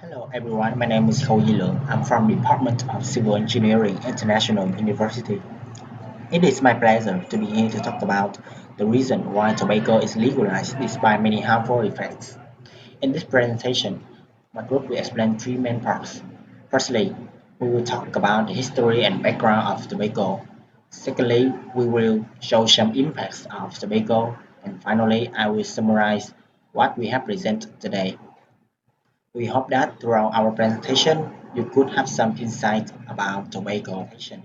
Hello everyone, my name is Ho Yi I'm from Department of Civil Engineering International University. It is my pleasure to be here to talk about the reason why tobacco is legalized despite many harmful effects. In this presentation, my group will explain three main parts. Firstly, we will talk about the history and background of tobacco. Secondly, we will show some impacts of tobacco. And finally, I will summarize what we have presented today. We hope that throughout our presentation, you could have some insight about tobacco action.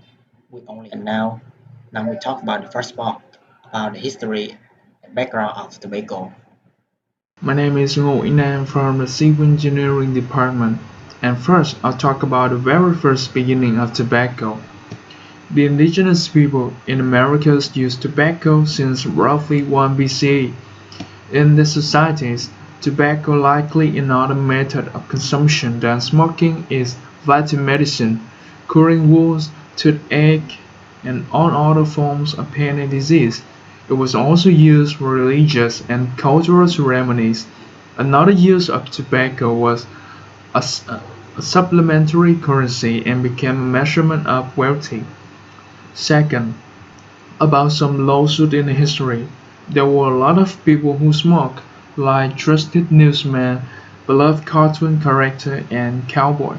We only and now we talk about the first part about the history and background of tobacco. My name is Ngô Nam from the Civil Engineering Department, and first I'll talk about the very first beginning of tobacco. The indigenous people in Americas used tobacco since roughly 1 BCE. In these societies, tobacco likely another method of consumption than smoking is vital medicine, curing wounds, toothache, and all other forms of pain and disease. It was also used for religious and cultural ceremonies. Another use of tobacco was as a supplementary currency and became a measurement of wealth. Second, about some lawsuit in history. There were a lot of people who smoked, like trusted newsman, beloved cartoon character, and cowboy.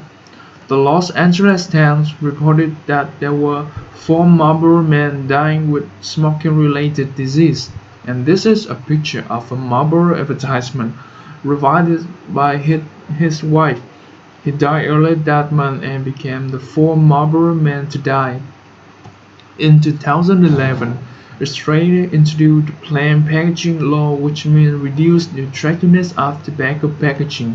The Los Angeles Times reported that there were four Marlboro men dying with smoking-related disease, and this is a picture of a Marlboro advertisement provided by his wife. He died early that month and became the fourth Marlboro man to die. In 2011, Australia introduced plain packaging law which means reduce the attractiveness of tobacco packaging,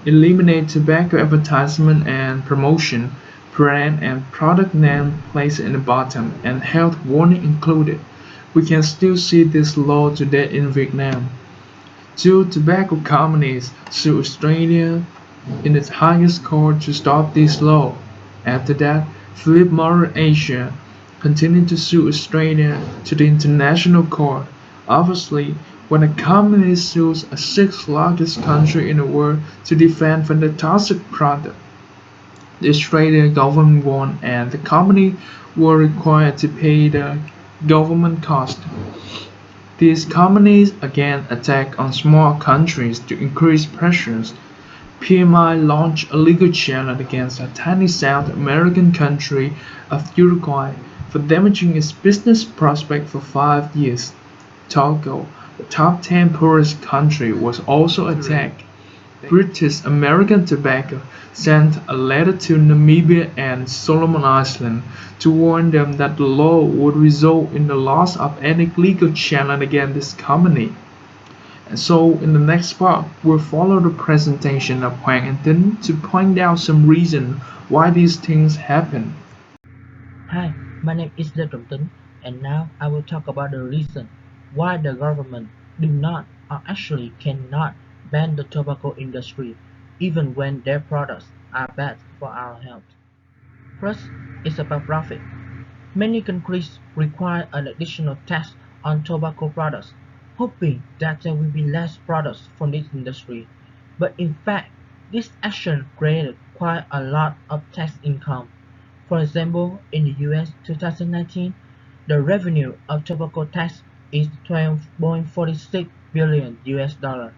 eliminate tobacco advertisement and promotion, brand and product name placed in the bottom, and health warning included. We can still see this law today in Vietnam. Two tobacco companies sued Australia in its highest court to stop this law. After that, Philip Morris Asia continued to sue Australia to the International Court. Obviously, when a company sues a sixth largest country in the world to defend from the toxic product, the Australian government won and the company were required to pay the government cost. These companies again attack on small countries to increase pressures. PMI launched a legal challenge against a tiny South American country of Uruguay for damaging its business prospects for 5 years. Togo, the top 10 poorest country, was also attacked. British American Tobacco sent a letter to Namibia and Solomon Islands to warn them that the law would result in the loss of any legal challenge against this company. And so, in the next part, we'll follow the presentation of Huang and Tin to point out some reason why these things happen. Hi, my name is Lê Trọng Tính, and now I will talk about the reason why the government do not or actually cannot ban the tobacco industry even when their products are bad for our health. First, it's about profit. Many countries require an additional tax on tobacco products, hoping that there will be less products from this industry. But in fact, this action created quite a lot of tax income. For example, in the US 2019, the revenue of tobacco tax is 12.46 billion US dollar.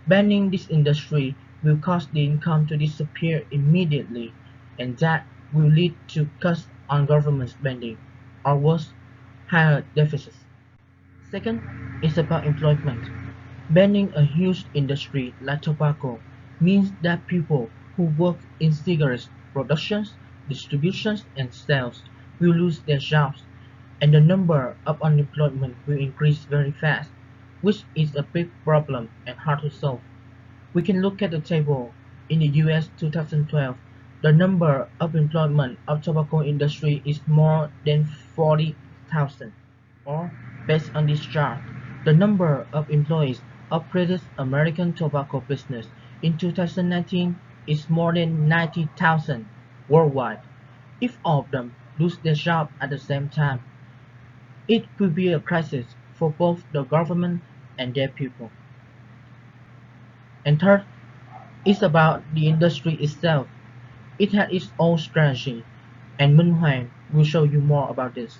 Banning this industry will cause the income to disappear immediately, and that will lead to cuts on government spending, or worse, higher deficits. Second is about employment. Banning a huge industry like tobacco means that people who work in cigarette productions, distributions, and sales will lose their jobs, and the number of unemployment will increase very fast, which is a big problem and hard to solve. We can look at the table. In the US 2012, the number of employment of tobacco industry is more than 40,000. Or, based on this chart, the number of employees of British American tobacco business in 2019 is more than 90,000 worldwide. If all of them lose their job at the same time, it could be a crisis for both the government and their people. And third, It's about the industry itself. It has its own strategy, and Minh Hoàng will show you more about this.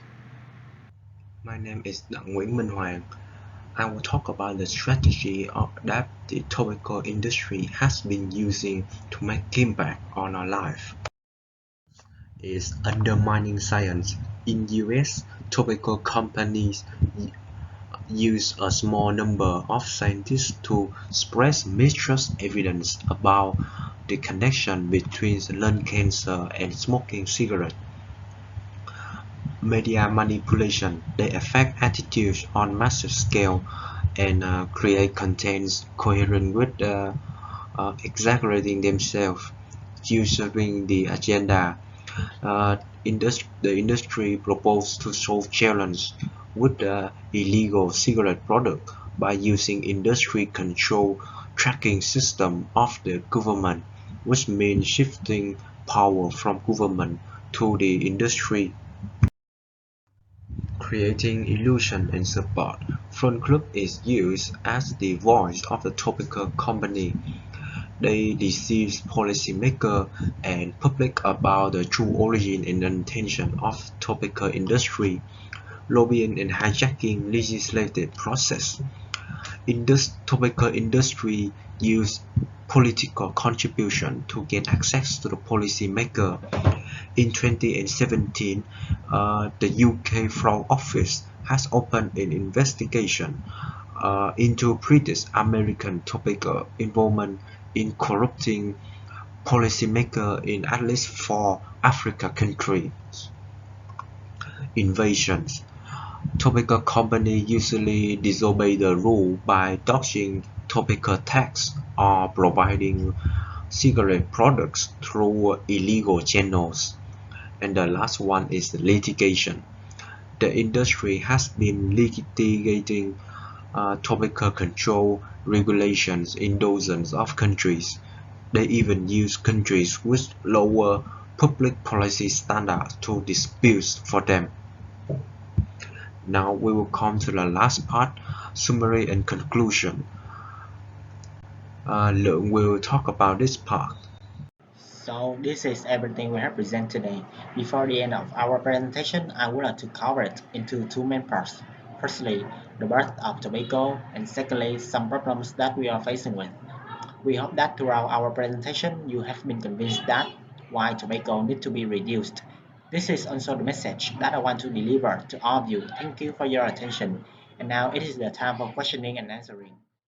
My name is Đặng Nguyễn Minh Hoàng. I will talk about the strategy that the tobacco industry has been using to make impact on our life. Is undermining science. In US, tobacco companies use a small number of scientists to spread mistrust evidence about the connection between lung cancer and smoking cigarettes. Media manipulation. They affect attitudes on massive scale and create contents coherent with exaggerating themselves, usurping the agenda. The industry proposed to solve challenge with the illegal cigarette product by using industry control tracking system of the government, which means shifting power from government to the industry, creating illusion and support. Front Group is used as the voice of the tobacco company. They deceive policymakers and public about the true origin and intention of tobacco industry, lobbying and hijacking legislative process. Tobacco industry use political contribution to gain access to the policymaker. In 2017, the UK Foreign Office has opened an investigation into British American tobacco involvement in corrupting policymakers in at least four African countries. Invasions. Tobacco companies usually disobey the rule by dodging tobacco tax or providing cigarette products through illegal channels. And the last one is litigation. The industry has been litigating tobacco control regulations in dozens of countries. They even use countries with lower public policy standards to dispute for them. Now we will come to the last part, summary and conclusion. Lượng will talk about this part. So this is everything we have presented today. Before the end of our presentation, I would like to cover it into two main parts. Firstly, the birth of tobacco, and secondly, some problems that we are facing with. We hope that throughout our presentation, you have been convinced that why tobacco need to be reduced. This is also the message that I want to deliver to all of you. Thank you for your attention. And now it is the time for questioning and answering.